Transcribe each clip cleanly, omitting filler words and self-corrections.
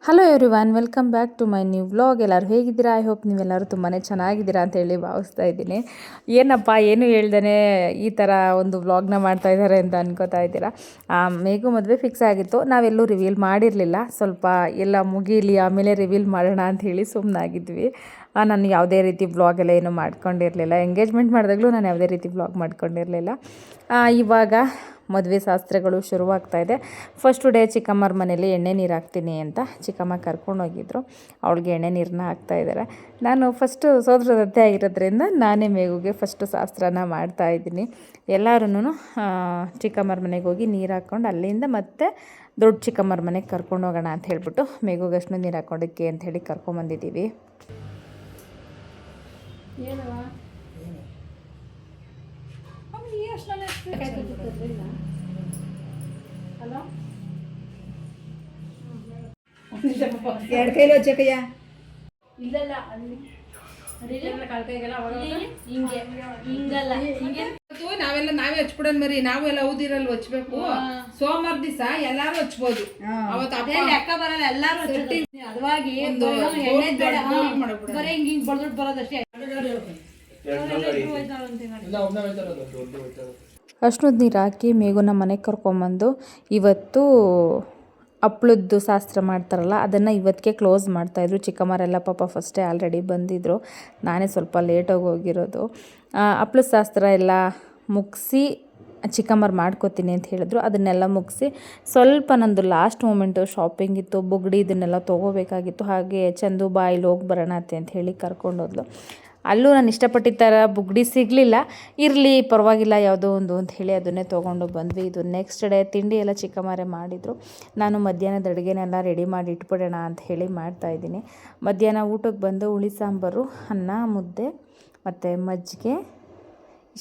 Hello everyone, welcome back to my new vlog. ಎಲ್ಲರೂ ಹೇಗಿದ್ದೀರಾ? I hope ನೀವೆಲ್ಲರೂ ತುಂಬಾ ಚೆನ್ನಾಗಿದ್ದೀರಾ ಅಂತ ಹೇಳಿ ಭಾವಿಸ್ತಾ ಇದ್ದೀನಿ. ಏನಪ್ಪ ಏನು ಹೇಳ್ದೇ ಈ ಥರ ಒಂದು ವ್ಲಾಗ್ನ ಮಾಡ್ತಾಯಿದ್ದಾರೆ ಅಂತ ಅನ್ಕೋತಾ ಇದ್ದೀರಾ. ಮೇಗೂ ಮದುವೆ ಫಿಕ್ಸ್ ಆಗಿತ್ತು, ನಾವೆಲ್ಲೂ ರಿವೀಲ್ ಮಾಡಿರಲಿಲ್ಲ. ಸ್ವಲ್ಪ ಎಲ್ಲ ಮುಗೀಲಿ ಆಮೇಲೆ ರಿವೀಲ್ ಮಾಡೋಣ ಅಂತ ಹೇಳಿ ಸುಮ್ಮನಾಗಿದ್ವಿ. ನಾನು ಯಾವುದೇ ರೀತಿ ವ್ಲಾಗೆಲ್ಲ ಏನೂ ಮಾಡ್ಕೊಂಡಿರಲಿಲ್ಲ. ಎಂಗೇಜ್ಮೆಂಟ್ ಮಾಡಿದಾಗಲೂ ನಾನು ಯಾವುದೇ ರೀತಿ ವ್ಲಾಗ್ ಮಾಡ್ಕೊಂಡಿರಲಿಲ್ಲ. ಇವಾಗ ಮದುವೆ ಶಾಸ್ತ್ರಗಳು ಶುರುವಾಗ್ತಾಯಿದೆ. ಫಸ್ಟ್ ಡೇ ಚಿಕ್ಕಮ್ಮರ ಮನೇಲಿ ಎಣ್ಣೆ ನೀರು ಹಾಕ್ತೀನಿ ಅಂತ ಚಿಕ್ಕಮ್ಮ ಕರ್ಕೊಂಡೋಗಿದ್ರು. ಅವಳಿಗೆ ಎಣ್ಣೆ ನೀರನ್ನ ಹಾಕ್ತಾಯಿದ್ದಾರೆ. ನಾನು ಫಸ್ಟು ಸೋದರದತ್ತೆ ಆಗಿರೋದ್ರಿಂದ ನಾನೇ ಮೇಗುಗೆ ಫಸ್ಟು ಶಾಸ್ತ್ರನ ಮಾಡ್ತಾಯಿದ್ದೀನಿ. ಎಲ್ಲರೂ ಚಿಕ್ಕಮ್ಮರ ಮನೆಗೆ ಹೋಗಿ ನೀರು ಹಾಕ್ಕೊಂಡು ಅಲ್ಲಿಂದ ಮತ್ತೆ ದೊಡ್ಡ ಚಿಕ್ಕಮ್ಮರ ಮನೆಗೆ ಕರ್ಕೊಂಡು ಹೋಗೋಣ ಅಂತ ಹೇಳ್ಬಿಟ್ಟು ಮೇಗುಗೆ ಅಷ್ಟು ನೀರು ಹಾಕ್ಕೊಂಡಕ್ಕೆ ಅಂತ ಹೇಳಿ ಕರ್ಕೊಂಬಂದಿದ್ದೀವಿ. ಎರಡು ಕೈಲಿ ಹಚ್ಚಕಯ್ಯ ಇಲ್ಲಲ್ಲ ನಾವೇ ಹಚ್ಬಿಡೋಣ ಮರಿ. ನಾವೆಲ್ಲ ಊದಿರಲ್ಲಿ ಹಚ್ಬೇಕು. ಸೋಮವಾರ ದಿವಸ ಎಲ್ಲಾರು ಹಚ್ಬೋದು. ಲೆಕ್ಕ ಬರಲ್ಲ, ಎಲ್ಲಾರು ಅದವಾಗಿ ಬರೀ ಹಿಂಗ್ ಬಡ್ದು ಬರೋದಷ್ಟೇ. ಅಷ್ಟೊಂದು ನೀರು ಹಾಕಿ ಮೇಗುನ ಮನೆಗೆ ಕರ್ಕೊಂಬಂದು ಇವತ್ತು ಹಪ್ಳದ್ದು ಶಾಸ್ತ್ರ ಮಾಡ್ತಾರಲ್ಲ ಅದನ್ನು ಇವತ್ತಿಗೆ ಕ್ಲೋಸ್ ಮಾಡ್ತಾಯಿದ್ರು. ಚಿಕ್ಕಮ್ಮರೆಲ್ಲ ಪಾಪ ಫಸ್ಟೇ ಆಲ್ರೆಡಿ ಬಂದಿದ್ದರು. ನಾನೇ ಸ್ವಲ್ಪ ಲೇಟಾಗಿ ಹೋಗಿರೋದು. ಹಪ್ಳದ ಶಾಸ್ತ್ರ ಎಲ್ಲ ಮುಗಿಸಿ ಚಿಕ್ಕಮ್ಮರು ಮಾಡ್ಕೋತೀನಿ ಅಂತ ಹೇಳಿದ್ರು. ಅದನ್ನೆಲ್ಲ ಮುಗಿಸಿ ಸ್ವಲ್ಪ ನಂದು ಲಾಸ್ಟ್ ಮೂಮೆಂಟು ಶಾಪಿಂಗ್ ಇತ್ತು, ಬುಗ್ಡಿ ಇದನ್ನೆಲ್ಲ ತೊಗೋಬೇಕಾಗಿತ್ತು. ಹಾಗೆ ಚಂದು ಬಾಯಿಲಿ ಹೋಗಿ ಬರೋಣ ಅಂತ ಹೇಳಿ ಕರ್ಕೊಂಡೋದ್ಲು. ಅಲ್ಲೂ ನಾನು ಇಷ್ಟಪಟ್ಟಿದ್ದ ಥರ ಬುಗ್ಡಿ ಸಿಗಲಿಲ್ಲ. ಇರಲಿ ಪರವಾಗಿಲ್ಲ ಯಾವುದೋ ಒಂದು ಅಂತ ಹೇಳಿ ಅದನ್ನೇ ತೊಗೊಂಡು ಬಂದ್ವಿ. ಇದು ನೆಕ್ಸ್ಟ್ ಡೇ ತಿಂಡಿ ಎಲ್ಲ ಚಿಕ್ಕಮ್ಮರೇ ಮಾಡಿದರು. ನಾನು ಮಧ್ಯಾಹ್ನದ ಅಡುಗೆನೆಲ್ಲ ರೆಡಿ ಮಾಡಿ ಇಟ್ಬಿಡೋಣ ಅಂತ ಹೇಳಿ ಮಾಡ್ತಾಯಿದ್ದೀನಿ. ಮಧ್ಯಾಹ್ನ ಊಟಕ್ಕೆ ಬಂದು ಹುಳಿ ಸಾಂಬಾರು, ಅನ್ನ, ಮುದ್ದೆ ಮತ್ತು ಮಜ್ಜಿಗೆ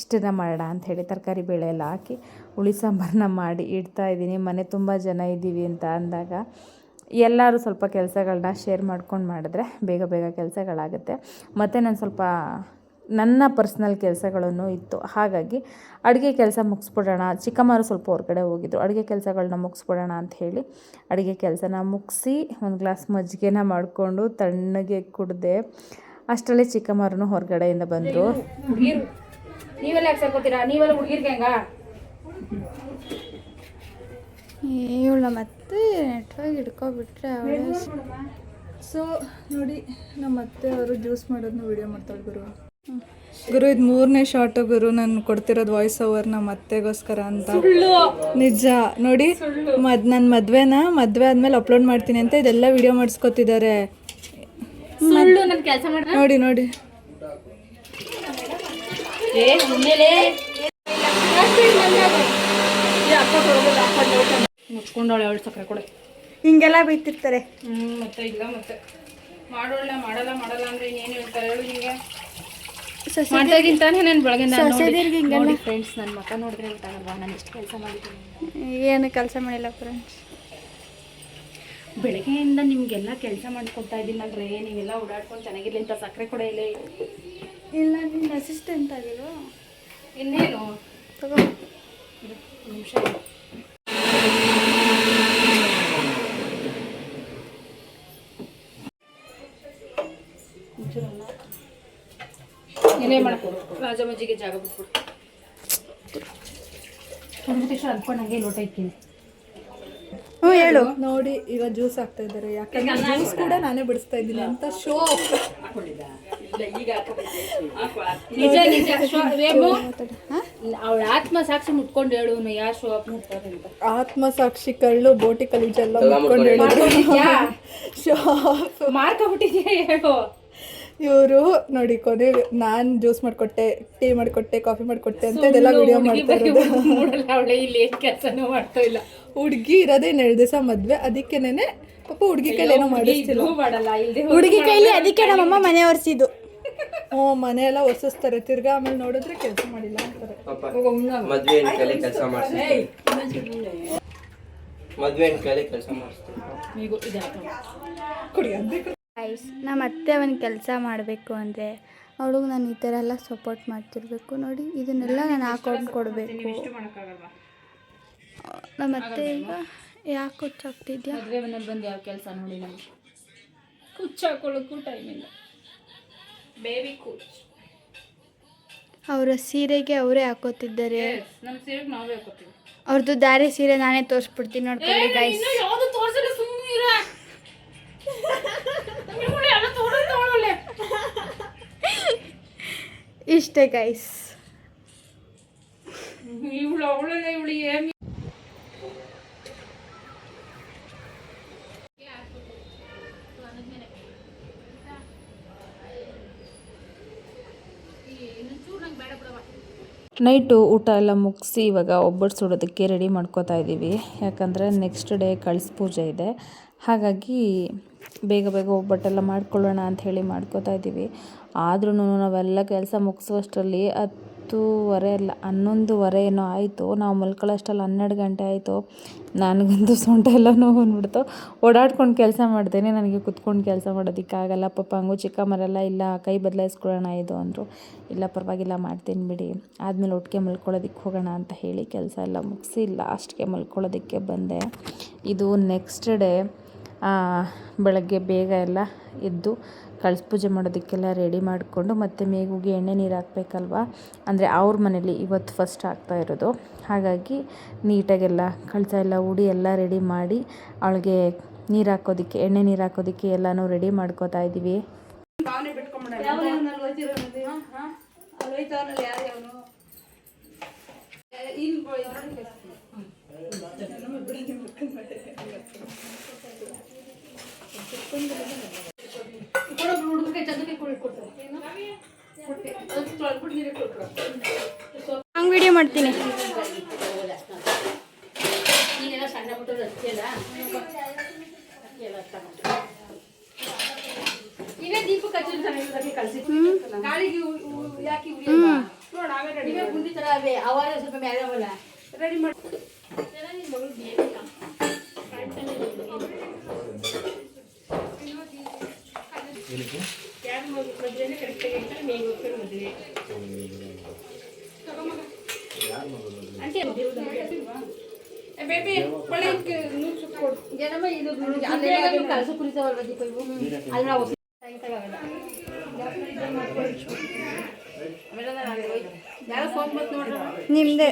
ಇಷ್ಟನ್ನ ಮಾಡೋಣ ಅಂಥೇಳಿ ತರಕಾರಿ ಬೇಳೆ ಎಲ್ಲ ಹಾಕಿ ಹುಳಿ ಸಾಂಬಾರನ್ನ ಮಾಡಿ ಇಡ್ತಾಯಿದ್ದೀನಿ. ಮನೆ ತುಂಬ ಜನ ಇದ್ದೀವಿ ಅಂತ ಅಂದಾಗ ಎಲ್ಲರೂ ಸ್ವಲ್ಪ ಕೆಲಸಗಳನ್ನ ಶೇರ್ ಮಾಡ್ಕೊಂಡು ಮಾಡಿದ್ರೆ ಬೇಗ ಬೇಗ ಕೆಲಸಗಳಾಗುತ್ತೆ. ಮತ್ತು ನಾನು ಸ್ವಲ್ಪ ನನ್ನ ಪರ್ಸ್ನಲ್ ಕೆಲಸಗಳನ್ನು ಇತ್ತು, ಹಾಗಾಗಿ ಅಡುಗೆ ಕೆಲಸ ಮುಗಿಸ್ಬಿಡೋಣ. ಚಿಕ್ಕಮ್ಮರು ಸ್ವಲ್ಪ ಹೊರಗಡೆ ಹೋಗಿದ್ರು. ಅಡುಗೆ ಕೆಲಸಗಳನ್ನ ಮುಗಿಸ್ಬಿಡೋಣ ಅಂತ ಹೇಳಿ ಅಡುಗೆ ಕೆಲಸನ ಮುಗಿಸಿ ಒಂದು ಗ್ಲಾಸ್ ಮಜ್ಜಿಗೆನ ಮಾಡಿಕೊಂಡು ತಣ್ಣಗೆ ಕುಡಿದೆ. ಅಷ್ಟರಲ್ಲಿ ಚಿಕ್ಕಮ್ಮರೂ ಹೊರಗಡೆಯಿಂದ ಬಂದರು. ಹುಡುಗಿರು ನೀವೆಲ್ಲ ಯಾಕೆ ಸೇರ್ಕೋತೀರಾ? ನೀವೆಲ್ಲ ಹುಡುಗಿರ್ಗೆ ಹೆಂಗ ಇವಳ ಮತ್ತೆ ನೆಟ್ವಾಗಿ ಹಿಡ್ಕೊಬಿಟ್ರೆ ಅವಳು. ಸೊ ನೋಡಿ, ನಮ್ಮ ಅತ್ತೆ ಅವರು ಜ್ಯೂಸ್ ಮಾಡೋದನ್ನ ವಿಡಿಯೋ ಮಾಡ್ತಾಳೆ. ಗುರು ಇದು 3ನೇ ಶಾರ್ಟು ಗುರು. ನಾನು ಕೊಡ್ತಿರೋದು ವಾಯ್ಸ್ ಓವರ್ ನಮ್ಮ ಅತ್ತೆಗೋಸ್ಕರ ಅಂತ. ನಿಜ ನೋಡಿ, ನನ್ನ ಮದುವೆ ಆದ್ಮೇಲೆ ಅಪ್ಲೋಡ್ ಮಾಡ್ತೀನಿ ಅಂತ ಇದೆಲ್ಲ ವಿಡಿಯೋ ಮಾಡಿಸ್ಕೊತಿದ್ದಾರೆ. ನೋಡಿ ನೋಡಿ ಮುಚ್ಕೊಂಡವಳೆ ಅವಳು ಸಕ್ಕರೆ ಕೊಡೆ ಹಿಂಗೆಲ್ಲ ಬೈತಿರ್ತಾರೆ. ಮತ್ತೆ ಇಲ್ಲ ಮತ್ತೆ ಮಾಡೋಲ್ಲ ಮಾಡಲ್ಲ ಅಂದ್ರೆ ಇನ್ನೇನು ಹೇಳ್ತಾರೆ ಹೇಳು. ಹಿಂಗೆ ಮಾಡ್ತಾಗಿಂತಾನೆ ನಾನು ಬೆಳಗ್ಗೆ ನೋಡಿ ಫ್ರೆಂಡ್ಸ್, ನನ್ನ ಮಕ್ಕ ನೋಡಿದ್ರೆ ಗೊತ್ತಾಗಲ್ವಾ ನಾನು ಎಷ್ಟು ಕೆಲಸ ಮಾಡಿದ್ದೀನಿ. ಏನು ಕೆಲಸ ಮಾಡಿಲ್ಲ ಫ್ರೆಂಡ್ಸ್. ಬೆಳಗ್ಗೆಯಿಂದ ನಿಮಗೆಲ್ಲ ಕೆಲಸ ಮಾಡಿಕೊಡ್ತಾ ಇದ್ದೀನಲ್ರಿ, ನೀವೆಲ್ಲ ಓಡಾಡ್ಕೊಂಡು ಚೆನ್ನಾಗಿರ್ಲಿ ಅಂತ ಸಕ್ಕರೆ ಕೊಡೆ ಇಲ್ಲ. ಇಲ್ಲ ನಿನ್ನ ಅಸಿಸ್ಟೆಂಟ್ ಆಗಿಲ್ವಾ? ಇನ್ನೇನು ತಗೋ ನಿಮಿಷ. ಏನೇ ಮಾಡ್ಕೊಡು ರಾಜ ಮಜ್ಜಿಗೆ ಜಾಗ ಬಿಟ್ಬಿಡು. ಅನ್ಕೊಂಡಂಗೆ ಲೋಟ ಇಕ್ಕಿನಿ. ಹೇಳು. ನೋಡಿ ಈಗ ಜ್ಯೂಸ್ ಹಾಕ್ತಾ ಇದ್ದಾರೆ. ಯಾಕಂದ್ರೆ ಜ್ಯೂಸ್ ಕೂಡ ನಾನೇ ಬಿಡಿಸ್ತಾ ಇದ್ದೀನಿ ಅಂತ ಶೋ. ನಿಜ ನಿಜ ಅವಳ ಆತ್ಮ ಸಾಕ್ಷಿ ಮುಟ್ಕೊಂಡು ಹೇಳು ಯಾವ ಶೋ ಅಪ್ ಮಾಡ್ತಾರೆ ಅಂತ. ಆತ್ಮಸಾಕ್ಷಿ ಕಳ್ಳು ಬೋಟಿ ಕಲೀಜೆಲ್ಲ ಮುಟ್ಕೊಂಡು ಶೋ ಮಾರ್ಕೊಬಿಟ್ಟಿದ್ಯಾ ಹೇಳು. ಇವರು ನೋಡಿ, ಕೊನೆಗೆ ನಾನು ಜ್ಯೂಸ್ ಮಾಡಿಕೊಟ್ಟೆ, ಟೀ ಮಾಡಿಕೊಟ್ಟೆ, ಕಾಫಿ ಮಾಡಿಕೊಟ್ಟೆ ಅಂತ ಇದೆಲ್ಲ ವಿಡಿಯೋ ಮಾಡ್ತಾ ಇರೋದು. ಅವಳೆ ಇಲ್ಲಿ ಏನು ಕೆಲಸನೂ ಮಾಡ್ತಾ ಇಲ್ಲ. ಹುಡುಗಿ ಇರೋದೇ 2 ದಿವಸ ಮದುವೆ, ಅದಕ್ಕೇನೆ ಪಾಪ ಹುಡುಗಿ ಕೈಲಿ ಏನೋ ಮಾಡಿಸ್ತಿಲ್ಲ. ಹುಡುಗಿ ಕೈಲಿ ಅದಕ್ಕೆ ನಮ್ಮಮ್ಮ ಮನೆ ಒರೆಸಿದ್ದು. ಮನೆಯೆಲ್ಲ ಒರೆಸಿಸ್ತಾರೆ, ತಿರ್ಗಾ ಆಮೇಲೆ ನೋಡಿದ್ರೆ ಕೆಲಸ ಮಾಡಿಲ್ಲ ಅಂತಾರೆ. ನಮ್ಮ ಅತ್ತೆ ಅವನ ಕೆಲಸ ಮಾಡಬೇಕು ಅಂದರೆ ಅವಳಿಗೆ ನಾನು ಈ ಥರ ಎಲ್ಲ ಸಪೋರ್ಟ್ ಮಾಡ್ತಿರ್ಬೇಕು. ನೋಡಿ ಇದನ್ನೆಲ್ಲ ನಾನು ಹಾಕೊಂಡು ಕೊಡಬೇಕು. ನಮ್ಮ ಅತ್ತೆ ಈಗ ಯಾಕೆ ಹುಚ್ಚಾಗ್ತಿದ್ಯಾ? ಮದುವೆ ಮನೇಲಿ ಬಂದು ಯಾವ ಕೆಲಸ ನೋಡಿ ನಮಗೆ ಕುಚ್ಚಾಕೊಳ್ಳೋಕ್ಕೂ ಟೈಮ್ ಇಲ್ಲ. ಬೇಬಿ ಕುಚ್ ಅವರ ಸೀರೆಗೆ ಅವರೇ ಹಾಕೋತಿದ್ದಾರೆ. ನಮ್ಮ ಸೀರೆಗೆ ನಾವೇ ಹಾಕೋತೀವಿ. ಅವ್ರದ್ದು ದಾರಿ ಸೀರೆ ನಾನೇ ತೋರಿಸ್ಬಿಡ್ತೀನಿ ನೋಡ್ಕೊಳ್ಳಿ ಗೈಸ್. ಯಾವುದು ತೋರಿಸಲ್ಲ ಸುಮ್ಮನಿರ ಇಷ್ಟೇ ಗೈಸ್. ಇವಳು ಅವಳಲ್ಲ ಇವಳು ಏನು ನೈಟು ಊಟ ಎಲ್ಲ ಮುಗಿಸಿ ಇವಾಗ ಒಬ್ಬಟ್ಟು ಸುಡೋದಕ್ಕೆ ರೆಡಿ ಮಾಡ್ಕೋತಾ ಇದ್ದೀವಿ. ಯಾಕಂದರೆ ನೆಕ್ಸ್ಟ್ ಡೇ ಕಳಸ ಪೂಜೆ ಇದೆ. ಹಾಗಾಗಿ ಬೇಗ ಬೇಗ ಒಬ್ಬಟ್ಟೆಲ್ಲ ಮಾಡ್ಕೊಳ್ಳೋಣ ಅಂತ ಹೇಳಿ ಮಾಡ್ಕೋತಾ ಇದ್ದೀವಿ. ಆದ್ರೂ ನಾವೆಲ್ಲ ಕೆಲಸ ಮುಗಿಸುವಷ್ಟರಲ್ಲಿ 10:30 ಅಲ್ಲ 11:30 ಏನೋ ಆಯಿತು. ನಾವು ಮಲ್ಕೊಳ್ಳೋಷ್ಟರಲ್ಲಿ 12 ಗಂಟೆ ಆಯಿತು. ನನಗಂತೂ ಸೊಂಟ ಎಲ್ಲ ನೋವು ಬಂದ್ಬಿಡ್ತು. ಓಡಾಡ್ಕೊಂಡು ಕೆಲಸ ಮಾಡ್ತೇನೆ, ನನಗೆ ಕುತ್ಕೊಂಡು ಕೆಲಸ ಮಾಡೋದಕ್ಕಾಗಲ್ಲ. ಪಾಪ ಹಂಗೂ ಚಿಕ್ಕಮ್ಮರೆಲ್ಲ ಇಲ್ಲ ಕೈ ಬದಲಾಯಿಸ್ಕೊಳ್ಳೋಣ ಇದು ಅಂದರು. ಇಲ್ಲ ಪರವಾಗಿಲ್ಲ ಮಾಡ್ತೀನಿ ಬಿಡಿ, ಆದಮೇಲೆ ಒಟ್ಟಿಗೆ ಮಲ್ಕೊಳ್ಳೋದಕ್ಕೆ ಹೋಗೋಣ ಅಂತ ಹೇಳಿ ಕೆಲಸ ಎಲ್ಲ ಮುಗಿಸಿ ಲಾಸ್ಟ್ಗೆ ಮಲ್ಕೊಳ್ಳೋದಕ್ಕೆ ಬಂದೆ. ಇದು ನೆಕ್ಸ್ಟ್ ಡೇ ಬೆಳಗ್ಗೆ ಬೇಗ ಎಲ್ಲ ಎದ್ದು ಕಳಸ ಪೂಜೆ ಮಾಡೋದಕ್ಕೆಲ್ಲ ರೆಡಿ ಮಾಡಿಕೊಂಡು ಮತ್ತು ಮೇಗುಗೆ ಎಣ್ಣೆ ನೀರು ಹಾಕಬೇಕಲ್ವ. ಅಂದರೆ ಅವ್ರ ಮನೇಲಿ ಇವತ್ತು ಫಸ್ಟ್ ಆಗ್ತಾ ಇರೋದು. ಹಾಗಾಗಿ ನೀಟಾಗೆಲ್ಲ ಕಳಸ ಎಲ್ಲ ಉಡಿ ಎಲ್ಲ ರೆಡಿ ಮಾಡಿ ಅವಳಿಗೆ ನೀರು ಹಾಕೋದಕ್ಕೆ ಎಣ್ಣೆ ನೀರು ಹಾಕೋದಕ್ಕೆ ಎಲ್ಲನೂ ರೆಡಿ ಮಾಡ್ಕೋತಾ ಇದ್ದೀವಿ. ಹಂಗೆ ವಿಡಿಯೋ ಮಾಡ್ತೀನಿ. ನಿಮ್ದೆ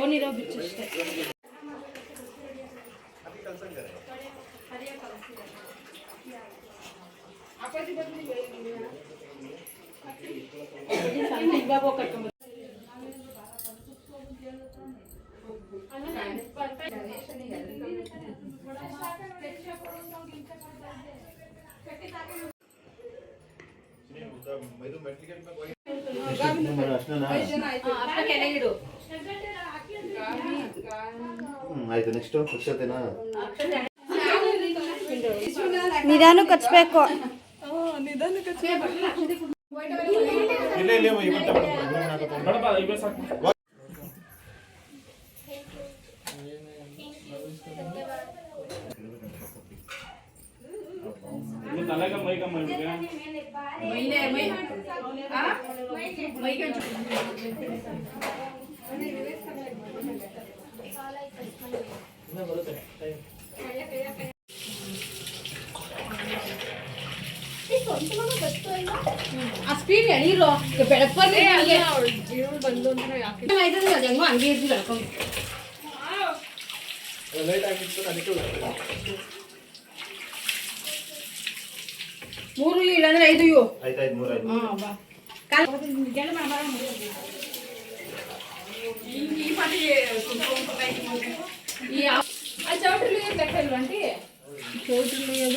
ಆಯ್ತು. ನೆಕ್ಸ್ಟ್ ಅಕ್ಷತೆನಾ ನಿಧಾನಕ್ಕೆ ಹಚ್ಬೇಕು. ಆ ಸ್ಪೀಡ್ ಎಳೀರೋ ಬೆಳಪಲ್ಲಿ ಬಂದು ಹೆಂಗೋ ಹಂಗೆ ಇರ್ತೀವಿ ಬೆಳ್ಕೊಂಡು ಮೂರು ಇಲ್ಲಾಂದ್ರೆ 5 ಇವು. ಆಯ್ತಾಯ್ತು 3 ಆಯ್ತು.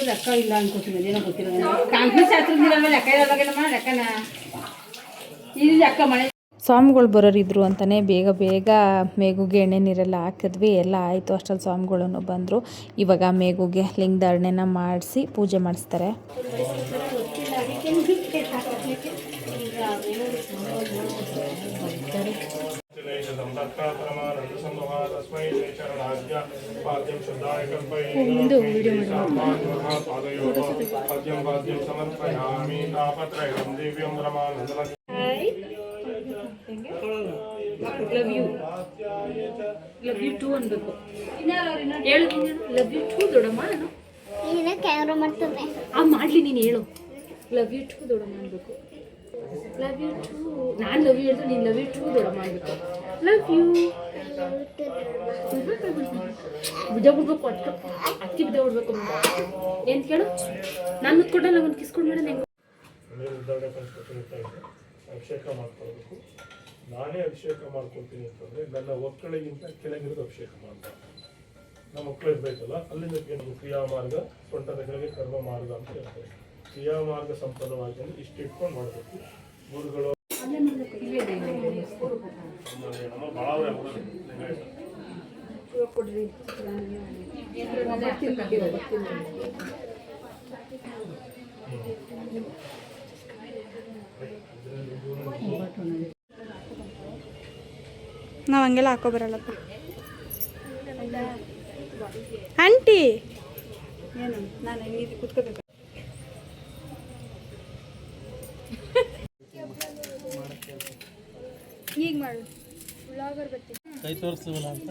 ಲೆಕ್ಕ ಇಲ್ಲ ಅನ್ಕೋತೀನಿ, ಅದೇನೋ ಗೊತ್ತಿಲ್ಲ. ಕಾಂಗ್ರೆಸ್ ಶಾಸ್ತ್ರದಿರಲ್ಲ ಲೆಕ್ಕ ಇರೋವಾಗೆಲ್ಲಮ್ಮ ಲೆಕ್ಕನ ಇದು ಲೆಕ್ಕ ಮಳೆ. ಸ್ವಾಮಿಗಳು ಬರೋರಿದ್ರು ಅಂತಲೇ ಬೇಗ ಬೇಗ ಮೇಗುಗೆ ಎಣ್ಣೆ ನೀರೆಲ್ಲ ಹಾಕಿದ್ವಿ. ಎಲ್ಲ ಆಯಿತು. ಅಷ್ಟರಲ್ಲಿ ಸ್ವಾಮಿಗಳನ್ನು ಬಂದರು. ಇವಾಗ ಮೇಗುಗೆ ಲಿಂಗಧಾರಣೆನ ಮಾಡಿಸಿ ಪೂಜೆ ಮಾಡಿಸ್ತಾರೆ. ಲವ್ ಯು ಟು ಅನ್ಬೇಕು. ಹೇಳು ಲವ್ ಯು ಟು ದೊಡ್ಡಮ್ಮ. ನೀನೇ ಕ್ಯಾಮ್ರಾ ಮಾಡ್ತಾನೆ ಮಾಡ್ಲಿ ನೀನು ಹೇಳು ಲವ್ ಯು ಟು ದೊಡ್ಡಮ್ಮ ಅನ್ಬೇಕು. ಲವ್ ಯು ಟು ನಾನು ಲವ್ ಯು ಹೇಳಿದ್ರೆ ನೀನು ಲವ್ ಯು ಟು ದೊಡ್ಡಮ್ಮ ಅನ್ಬೇಕು. ಲವ್ ಯು ಭುಜ ಬಿಡ್ಬೇಕು, ಅಕ್ಕಿ ಭುಜ ಬಿಡ್ಬೇಕು. ಏನು ಕೇಳು, ನಾನು ಮುತ್ಕೊಂಡಲ್ಲ ಒಂದು ಕಿಸ್ಕೊಂಡು ಮೇಡಮ್ ಹೆಂಗೆ ಅಭಿಷೇಕ ಮಾಡ್ಕೊಳ್ಬೇಕು. ನಾನೇ ಅಭಿಷೇಕ ಮಾಡ್ಕೊಳ್ತೀನಿ ಅಂತಂದರೆ ನನ್ನ ಒಕ್ಕಳಿಗಿಂತ ಕೆಳಗಿರೋದು ಅಭಿಷೇಕ ಮಾಡ್ತಾರೆ. ನಮ್ಮ ಮಕ್ಕಳು ಇರಬೇಕಲ್ಲ, ಅಲ್ಲಿಂದ ಕ್ರಿಯಾ ಮಾರ್ಗ, ಸೊಂಟದ ಕೆಳಗೆ ಕರ್ಮ ಮಾರ್ಗ ಅಂತ ಹೇಳ್ತಾರೆ. ಕ್ರಿಯಾ ಮಾರ್ಗ ಸಂಪನ್ನವಾಗಿ ಇಷ್ಟು ಇಟ್ಕೊಂಡು ಮಾಡಬೇಕು. ಗುರುಗಳು ನಾವು ಹಂಗೆಲ್ಲ ಹಾಕೋ ಬರಲ್ಲಪ್ಪ ಆಂಟಿ. ಏನು ನಾನು ಹೆಂಗಿದೆ ಕೂತ್ಕೋಬೇಕು. ಈಗ ಮಾಡು ಬ್ಲಾಗರ್ ಬರ್ತೀನಿ. ಕೈ ತೋರಿಸ್ತೀವಲ್ಲ ಅಂತ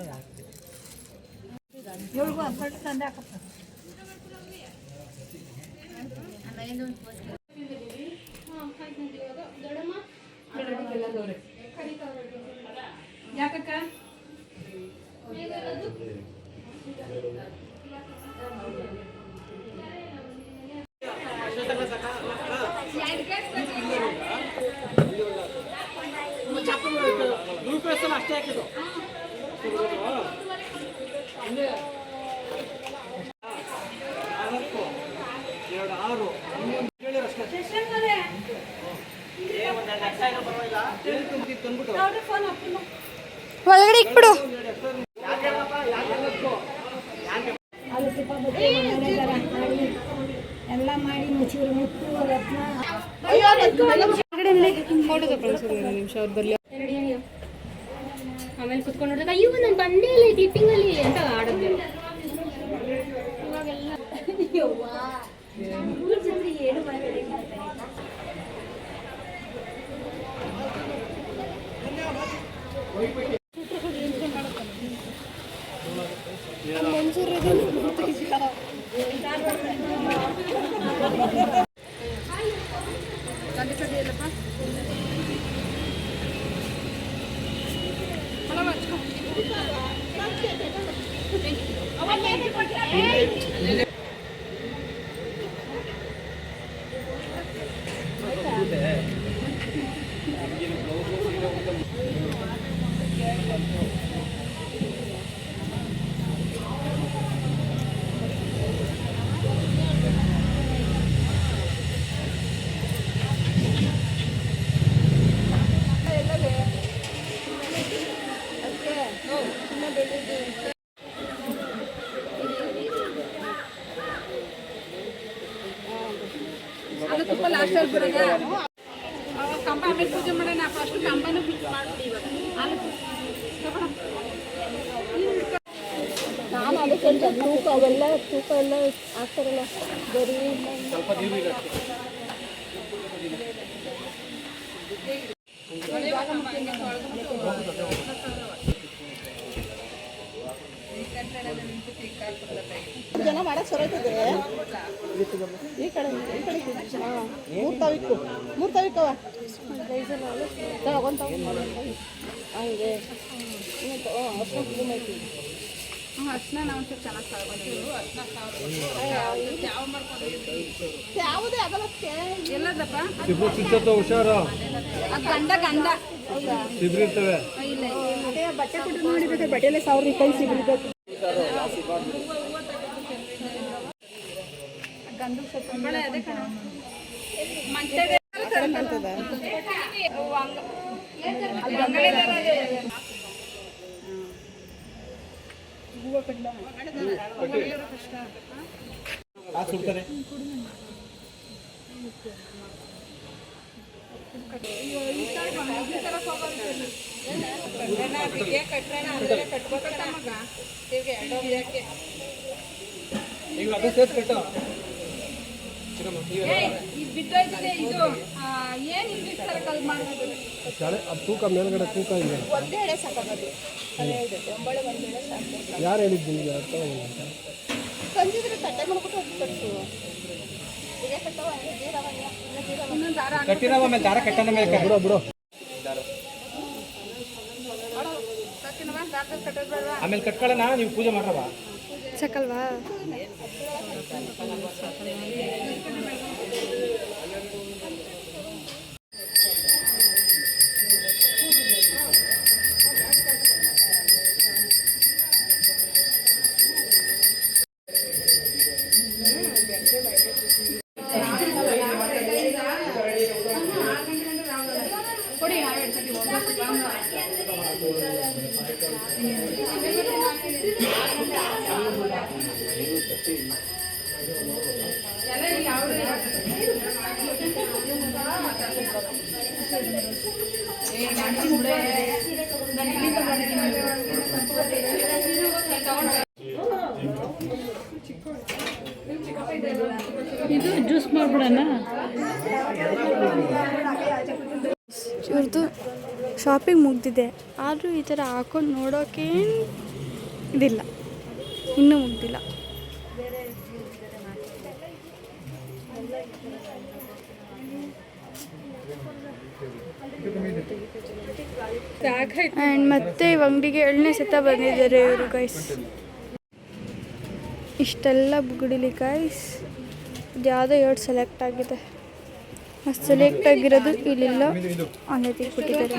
ಯಾಕಕ್ಕ ಅಷ್ಟೇ ಹಾಕಿದ್ದು. ಒಳಗಡೆ ಇಕ್ಬಿಡು. ಎಲ್ಲ ಮಾಡಿ ಮುಚ್ಚಿರು ಮುತ್ತು ರತ್ನ ನಿಮಿಷ ಅವ್ರು ಬರಲಿ. ಆಮೇಲೆ ಕುತ್ಕೊಂಡು ನೋಡಿದಾಗ ಅಯ್ಯೋ ನಾನು ಬಂದೇ ಇಲ್ಲ ಎಡಿಟಿಂಗಲ್ಲಿ ಅಂತ ಆಡಿದ್ವಿ. ಕಂಬ ಆಮೇಲೆ ಪೂಜೆ ಮಾಡೋಣ. ಫಸ್ಟ್ ಕಂಬನೂ ಫಿಕ್ಸ್ ಮಾಡ್ಬಿಡಿ ಇವಾಗ. ನಾನು ಅದಕ್ಕೆ ತೂಕ ಅವೆಲ್ಲ ತೂಕ ಎಲ್ಲ ಆಗ್ತಾರಲ್ಲ ಬರೀ ಸ್ವಲ್ಪ ನೀರು ಇದೆ. ಜನ ಮಾಡಕ್ಕೆ ಸೊರೈತದೆ. ಈ ಕಡೆ ಮೂರು ತಾವಿಕ್ಕವ ತಗೊಂತ ಹಂಗೆ ಅರ್ಶನ ನಾವು ಚೆನ್ನಾಗಿ ತಗೊಳ್ತೀವಿ. ಯಾವುದೇ ಆಗಲಕ್ಕೆ ಎಲ್ಲದಪ್ಪ ಹುಷಾರು, ಗಂಧ ಗಂಧ ಸಿಬ್ರಿರ್ತವೆ. ಇಲ್ಲ ಬಟ್ಟೆ ಕೊಟ್ಟು ನೋಡಿದ್ರೆ ಬಟ್ಟೆಲೆ 1000 ರೂಪಾಯಿ ಸಿಗಬೇಕು. ಗಂಧ ಸೊಪ್ಪು ಅದೇ ಕಣ ಮಂಚದ ಹೂವು ಕಡ್ಲ ಸುಡ್ತಾರೆ. ಈಗ ಅದು ಸೇರ್ಸಿ ಕಟ್ಟು. ಅದು ತೂಕ ಮೇಲ್ಗಡೆ ತೂಕ ಇಲ್ಲ. ಒಂದೇಳೆ ಸಾಕಾಗೋದು ಒಂಬಳೆ ಒಂದೇಳೆ ಸಾಕು. ಯಾರು ಹೇಳಿದ್ದು ನಿಮಗೆ ಅರ್ಥ ಅಂತ? ತಂದಿದ್ರೆ ತಟ್ಟೆ ಮಾಡ್ಬಿಟ್ಟು ಅದು ಕಟ್ಟು ಇದೇ ಕಟ್ಟವ ಜೀರವಯ್ಯ ಕಟ್ಟಿರವ ಮೇಲೆ ದಾರ ಕಟ್ಟನ ಮೇಲೆ ಬಿಡೋ ಬಿಡೋ. ಆಮೇಲೆ ಕಟ್ಕೊಳ್ಳೋಣ, ನೀವು ಪೂಜೆ ಮಾಡ್ರವ. ಸಾಕಲ್ವಾ? ಇದು ಜ್ಯೂಸ್ ಮಾಡ್ಬಿಡೋಣ. ಇವ್ರದ್ದು ಶಾಪಿಂಗ್ ಮುಗ್ದಿದೆ, ಆದರೂ ಈ ಥರ ಹಾಕೊಂಡು ನೋಡೋಕ್ಕೇನು ಇದಿಲ್ಲ, ಇನ್ನೂ ಮುಗ್ದಿಲ್ಲ. ಆ್ಯಂಡ್ ಮತ್ತೆ ಈ ಅಂಗಡಿಗೆ 7ನೇ ಸತ ಬಂದಿದ್ದಾರೆ ಇವರು ಗೈಸ್. ಇಷ್ಟೆಲ್ಲ ಬುಗುಡಿಲಿ ಗೈಸ್, ಯಾವುದೋ 2 ಸೆಲೆಕ್ಟ್ ಆಗಿದೆ. ಸೆಲೆಕ್ಟ್ ಆಗಿರೋದು ಇಲ್ಲಿಲ್ಲ, ಅಲ್ಲೇ ತೆಗ್ಬಿಟ್ಟಿದ್ದಾರೆ.